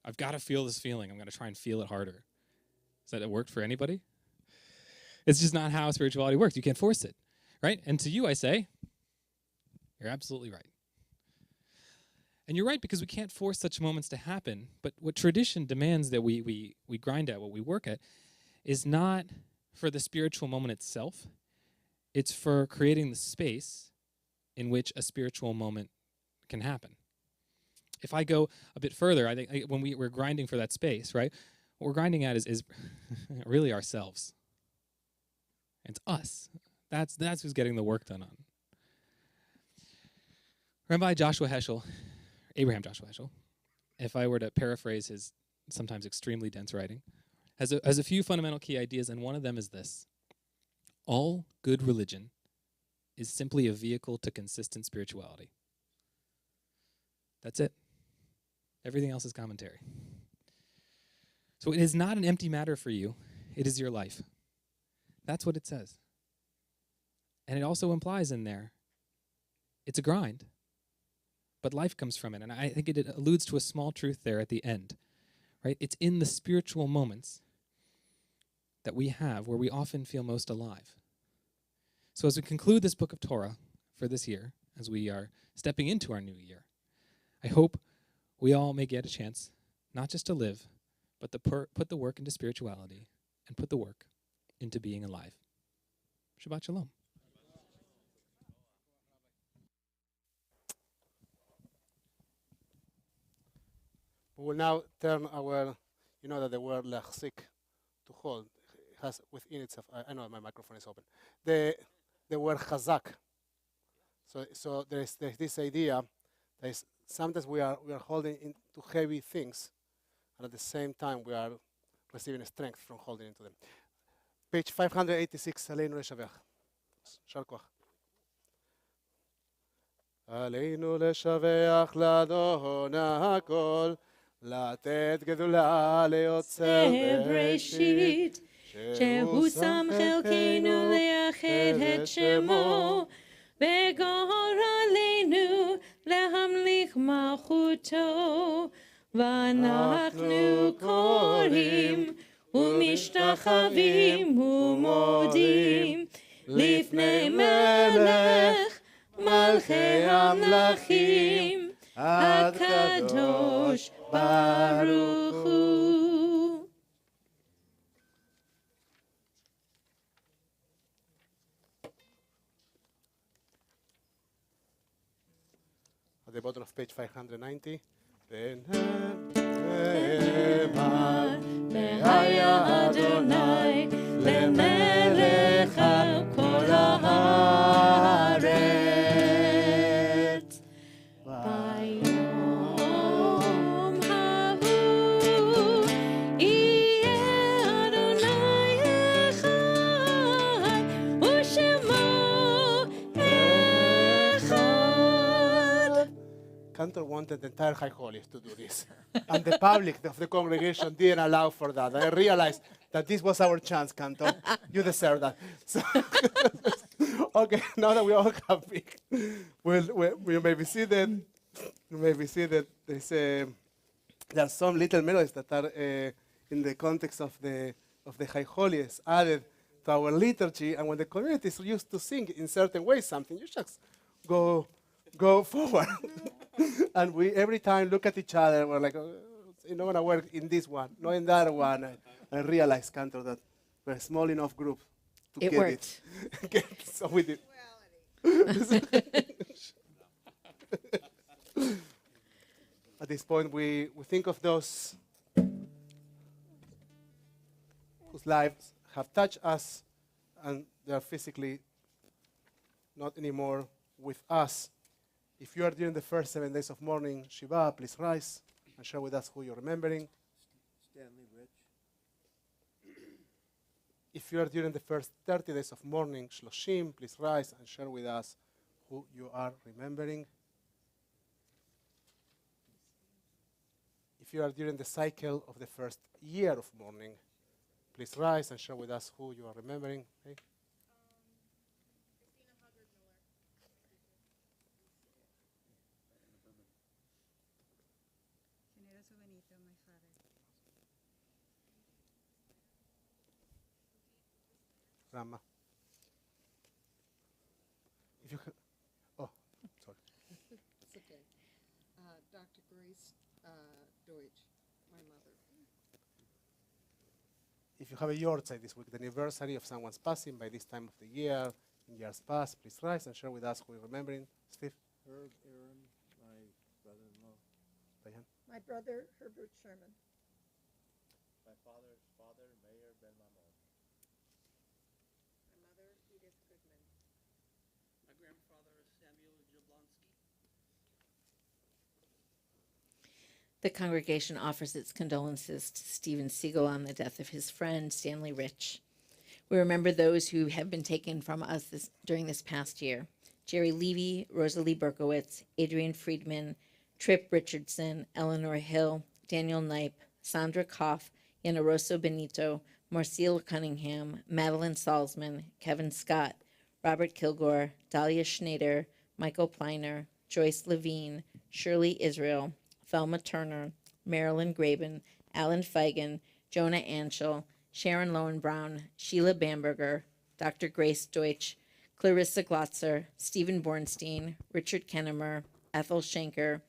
I've got to feel this feeling. I'm going to try and feel it harder. Does that work for anybody? It's just not how spirituality works. You can't force it, right? And to you, I say, you're absolutely right. And you're right, because we can't force such moments to happen. But what tradition demands that we grind at, what we work at, is not for the spiritual moment itself. It's for creating the space in which a spiritual moment can happen. If I go a bit further, I think when we're grinding for that space, right? What we're grinding at is really ourselves. It's us. That's who's getting the work done on. Rabbi Joshua Heschel, Abraham Joshua Heschel, if I were to paraphrase his sometimes extremely dense writing, has a few fundamental key ideas, and one of them is this: all good religion is simply a vehicle to consistent spirituality. That's it. Everything else is commentary. So it is not an empty matter for you. It is your life. That's what it says. And it also implies in there, it's a grind, but life comes from it. And I think it alludes to a small truth there at the end, right? It's in the spiritual moments that we have where we often feel most alive. So as we conclude this book of Torah for this year, as we are stepping into our new year, I hope we all may get a chance not just to live, but to put the work into spirituality and put the work into being alive. Shabbat Shalom. We will now turn our, you know that the word lachzik, to hold, has within itself, I know my microphone is open, the word chazak. So there's this idea that is, sometimes we are holding into heavy things, and at the same time we are receiving strength from holding into them. Page 586, Aleinu Leshavech. Shar koach. עלינו לשבח לאדון הכל, לתת גדולה ליוצר בראשית, שהוא שם חלקנו לאחד את שמו, וגור עלינו להמליך מלכותו, ואנחנו קוראים ומשתחווים ומודים לפני מלך מלכי המלכים, הקדוש ברוך הוא. At the bottom of page 590. והיה אדוני למלך על כל הארץ. ביום ההוא יהיה אדוני אחד ושמו אחד. Cantor wanted the entire High Holies to do this. And the public of the congregation didn't allow for that. I realized that this was our chance, Cantor. You deserve that. So okay, now that we all happy, we may be seated. You may be seated. There are some little melodies that are in the context of the High Holies added to our liturgy. And when the community is used to sing in certain ways something, you just go forward. And we every time look at each other, we're like, oh, it's not gonna work in this one, not in that one. I realized, Cantor, that we're a small enough group to It get worked. it. So we did. At this point, we think of those whose lives have touched us and they are physically not anymore with us. If you are during the first 7 days of mourning Shiva, please rise and share with us who you're remembering. Stanley Rich, If you are during the first 30 days of mourning Shloshim, please rise and share with us who you are remembering. If you are during the cycle of the first year of mourning, please rise and share with us who you are remembering. Okay? Generoso Benito, my father. Rama. If you oh, sorry. It's okay. Dr. Grace Deutsch, my mother. If you have a yahrzeit this week, the anniversary of someone's passing by this time of the year, in years past, please rise and share with us who you're remembering. Steve? Herb Aaron, my brother-in-law. Diane? My brother, Herbert Sherman. My father's father, Mayor Ben Mamon. My mother, Edith Goodman. My grandfather is Samuel Jablonski. The congregation offers its condolences to Stephen Siegel on the death of his friend, Stanley Rich. We remember those who have been taken from us during this past year. Jerry Levy, Rosalie Berkowitz, Adrian Friedman, Tripp Richardson, Eleanor Hill, Daniel Knipe, Sandra Koff, Yannaroso Benito, Marcel Cunningham, Madeline Salzman, Kevin Scott, Robert Kilgore, Dahlia Schneider, Michael Pleiner, Joyce Levine, Shirley Israel, Thelma Turner, Marilyn Graben, Alan Feigen, Jonah Anschel, Sharon Lowenbrown, Sheila Bamberger, Dr. Grace Deutsch, Clarissa Glotzer, Stephen Bornstein, Richard Kennemer, Ethel Schenker,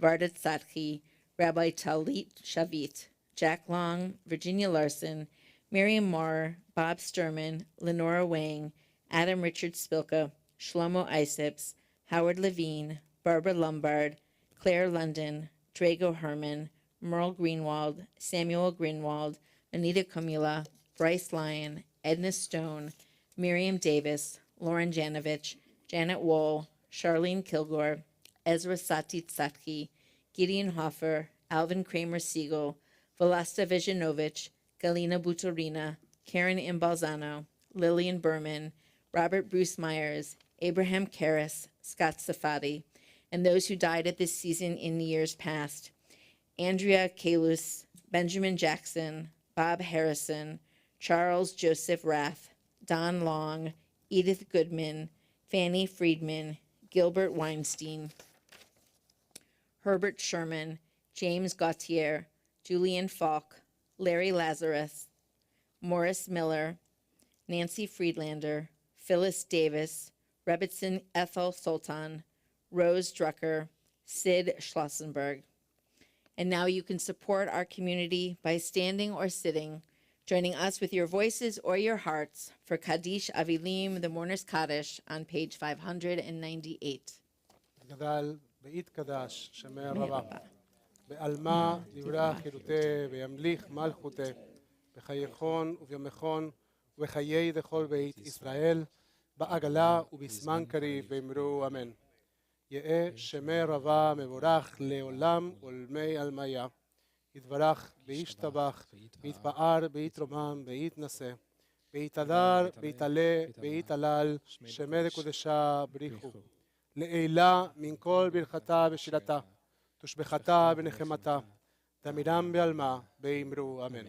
Varda Satki, Rabbi Talit Shavit, Jack Long, Virginia Larson, Miriam Maurer, Bob Sturman, Lenora Wang, Adam Richard Spilka, Shlomo Isips, Howard Levine, Barbara Lombard, Claire London, Drago Herman, Merle Greenwald, Samuel Greenwald, Anita Komula, Bryce Lyon, Edna Stone, Miriam Davis, Lauren Janovich, Janet Wohl, Charlene Kilgore, Ezra Sati Tsatki, Gideon Hoffer, Alvin Kramer Siegel, Velasta Vijanovich, Galina Butorina, Karen Imbalzano, Lillian Berman, Robert Bruce Myers, Abraham Karras, Scott Safadi, and those who died at this season in the years past: Andrea Kalus, Benjamin Jackson, Bob Harrison, Charles Joseph Rath, Don Long, Edith Goodman, Fanny Friedman, Gilbert Weinstein, Herbert Sherman, James Gautier, Julian Falk, Larry Lazarus, Morris Miller, Nancy Friedlander, Phyllis Davis, Rebitson Ethel Sultan, Rose Drucker, Sid Schlossenberg. And now you can support our community by standing or sitting, joining us with your voices or your hearts for Kaddish Avilim, the Mourner's Kaddish, on page 598. גדל בית קדש שמי רבה בעלמה דברה חירותי וימליך מלכותי בחייכון וביומכון ובחיי דכל בית ישראל בעגלה ובזמן קריב ואמרו אמן. יהא שמי רבה מבורך לעולם ולמי עלמיה יתברך וישתבח ויתפאר ויתרומם ויתנשא ויתהדר ויתעלה ויתהלל שמי לקודשה בריחו לעילה מן כל ברכתה ושירתה תושבחתה ונחמתה תמידם בעלמה ואמרו אמן.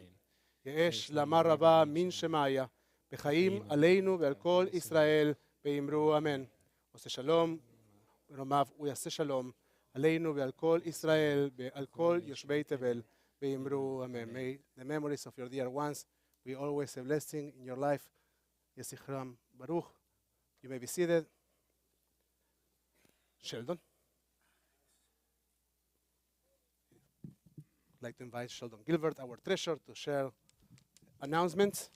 יהא שלמה רבה מן שמיה בחיים עלינו ועל כל ישראל ואמרו אמן. עושה שלום ורומיו הוא יעשה שלום עלינו ועל כל ישראל ועל כל יושבי תבל ואמרו אמן. May the memories of your dear ones be always a blessing in your life. יזכרם ברוך. You may be seated. Sheldon. I'd like to invite Sheldon Gilbert, our treasurer, to share announcements.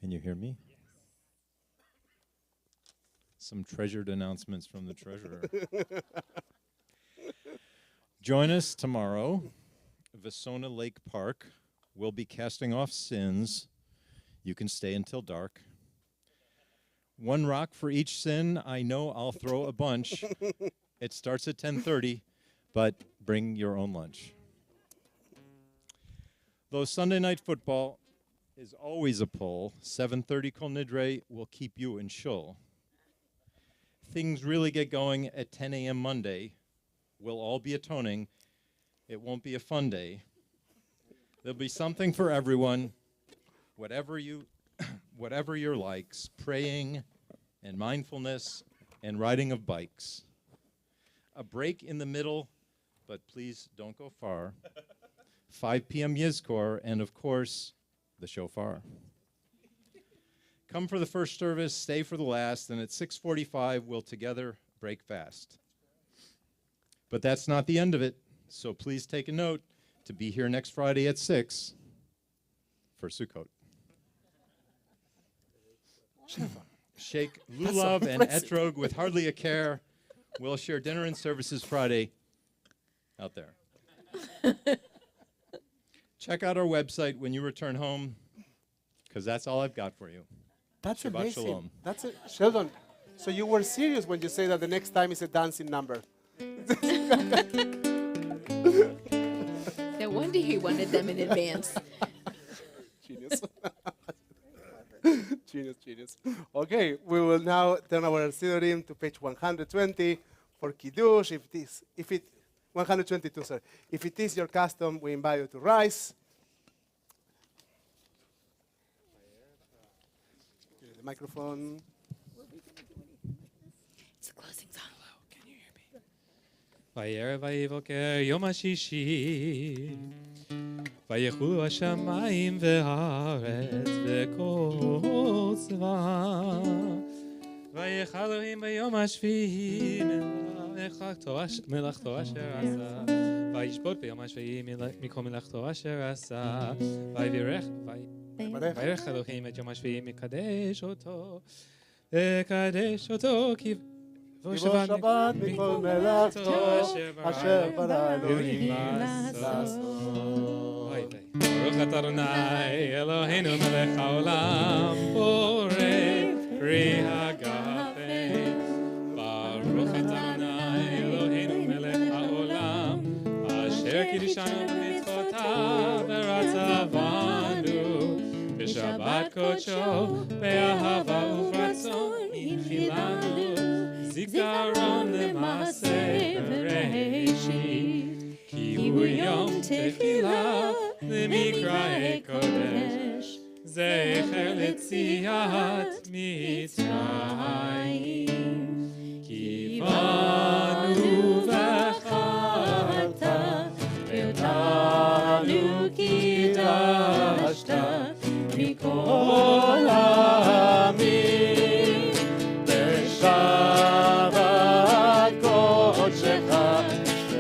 Can you hear me? Some treasured announcements from the treasurer. Join us tomorrow. Vasona Lake Park will be casting off sins. You can stay until dark. One rock for each sin. I know I'll throw a bunch. It starts at 10:30, but bring your own lunch. Though Sunday night football is always a pull, 7:30 Kol Nidre will keep you in shul. Things really get going at 10 a.m. Monday. We'll all be atoning. It won't be a fun day. There'll be something for everyone, whatever your likes, praying and mindfulness and riding of bikes. A break in the middle, but please don't go far. 5 p.m. Yizkor, and of course, the shofar. Come for the first service, stay for the last, and at 6:45 we'll together break fast. But that's not the end of it, so please take a note to be here next Friday at 6 for Sukkot. Sheikh Lulav and Etrog with hardly a care will share dinner and services Friday out there. Check out our website when you return home, because that's all I've got for you. That's Shabbat amazing. shalom. That's it. Sheldon, so you were serious when you say that the next time is a dancing number. No wonder he wanted them in advance. Genius. Genius. Okay, we will now turn our Siddurim to page 120 for Kiddush. 122, sorry. If it is your custom, we invite you to rise. The microphone. It's a closing song. Can you hear me? Vayerev vayivoker yom hashishi vayechulu hashamayim ve'haaretz ve'kol tzva'am vayech Elohim b'yom hashvi'i melachto asher asa וישבות ביום השביעי מכל מלאכתו אשר עשה, ויברך אלוהים את יום השביעי מקדש אותו כי בו שבת מכל מלאכתו אשר ברא אלוהים לעשות. ברוך אתה אדוני אלוהינו מלך העולם בורא פרי הגפן. ברוך אתה אדוני אלוהינו מלך העולם אשר קידשנו במצוותיו ורצה בנו בשבת קודשו באהבה וברצון הנחילנו זיכרון למעשה בראשית כי הוא יום תחילה למקראי קודש זכר ליציאת מצרים כי באנו וחרת ואותנו קידשת מכל העמים בשבת קודשך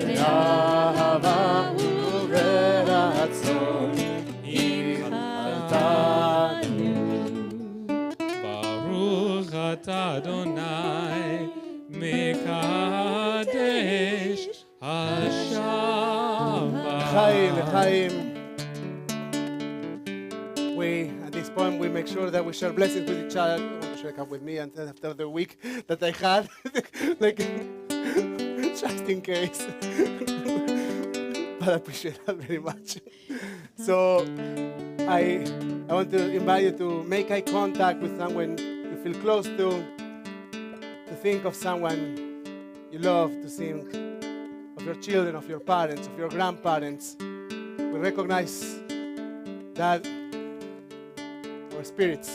באהבה וברצון הנחלתנו. ברוך אתה אדוני מקדש השבת. לחיים. At this point, we make sure that we share blessings with each other. I want to share come with me and after the week that I had, like, just in case. But I appreciate that very much. So I want to invite you to make eye contact with someone you feel close to think of someone you love, to think of your children, of your parents, of your grandparents. We recognize that our spirits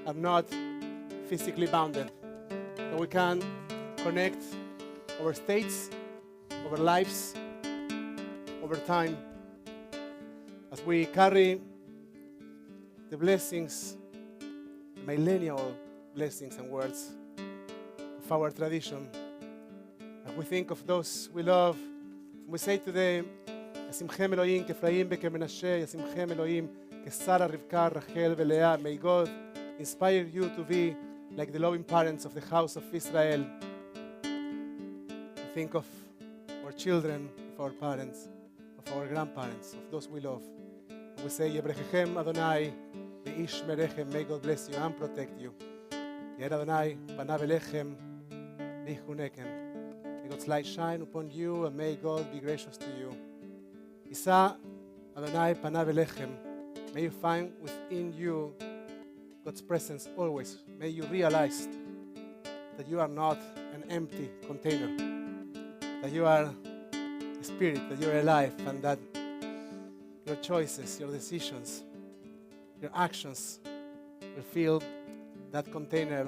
are not physically bounded. So we can connect over states, over lives, over time. As we carry the blessings, the millennial blessings and words of our tradition, as we think of those we love, we say today, Yasimchem Elohim k'Efraim וכמנשה, Yasimchem Elohim כSara, Rivka, Rachel ולאה. May God inspire you to be like the loving parents of the house of Israel. Think of our children, of our parents, of our grandparents, of those we love. We say, Yebrechechem Adonai, V'ish Merechem, may God bless you and protect you. Yer Adonai, Panav Elechem, V'ichunekem. May God's light shine upon you and may God be gracious to you. Isa Adonai, Panav Elechem. May you find within you God's presence always. May you realize that you are not an empty container, that you are a spirit, that you are alive, and that your choices, your decisions, your actions will fill that container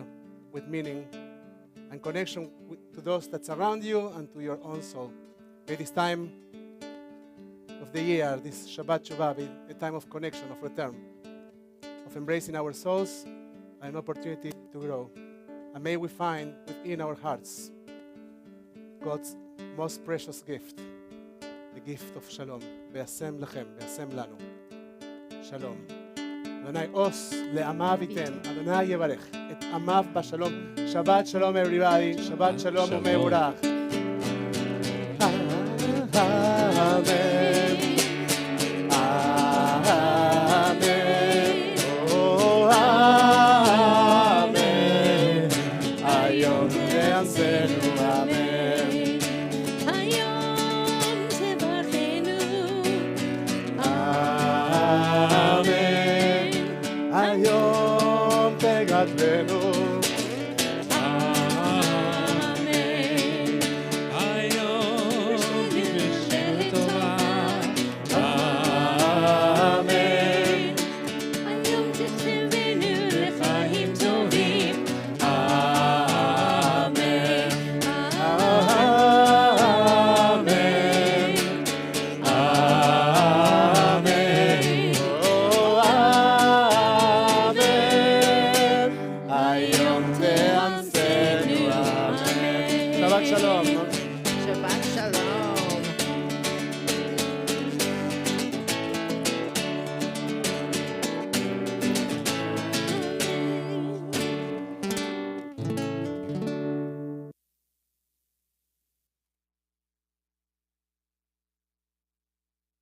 with meaning and connection to those that surround you and to your own soul. May this time of the year, this Shabbat Shuvah, be a time of connection, of return, of embracing our souls and an opportunity to grow. And may we find within our hearts God's most precious gift, the gift of Shalom. Ve'asem lechem, ve'asem lanu. Shalom. Adonai os le'amav iten. Adonai yevarech et amav b'shalom. Shabbat Shalom, everybody. Shabbat Shalom u'mevorach. Amen. Amen. Oh, amen. Ayom le'asenu.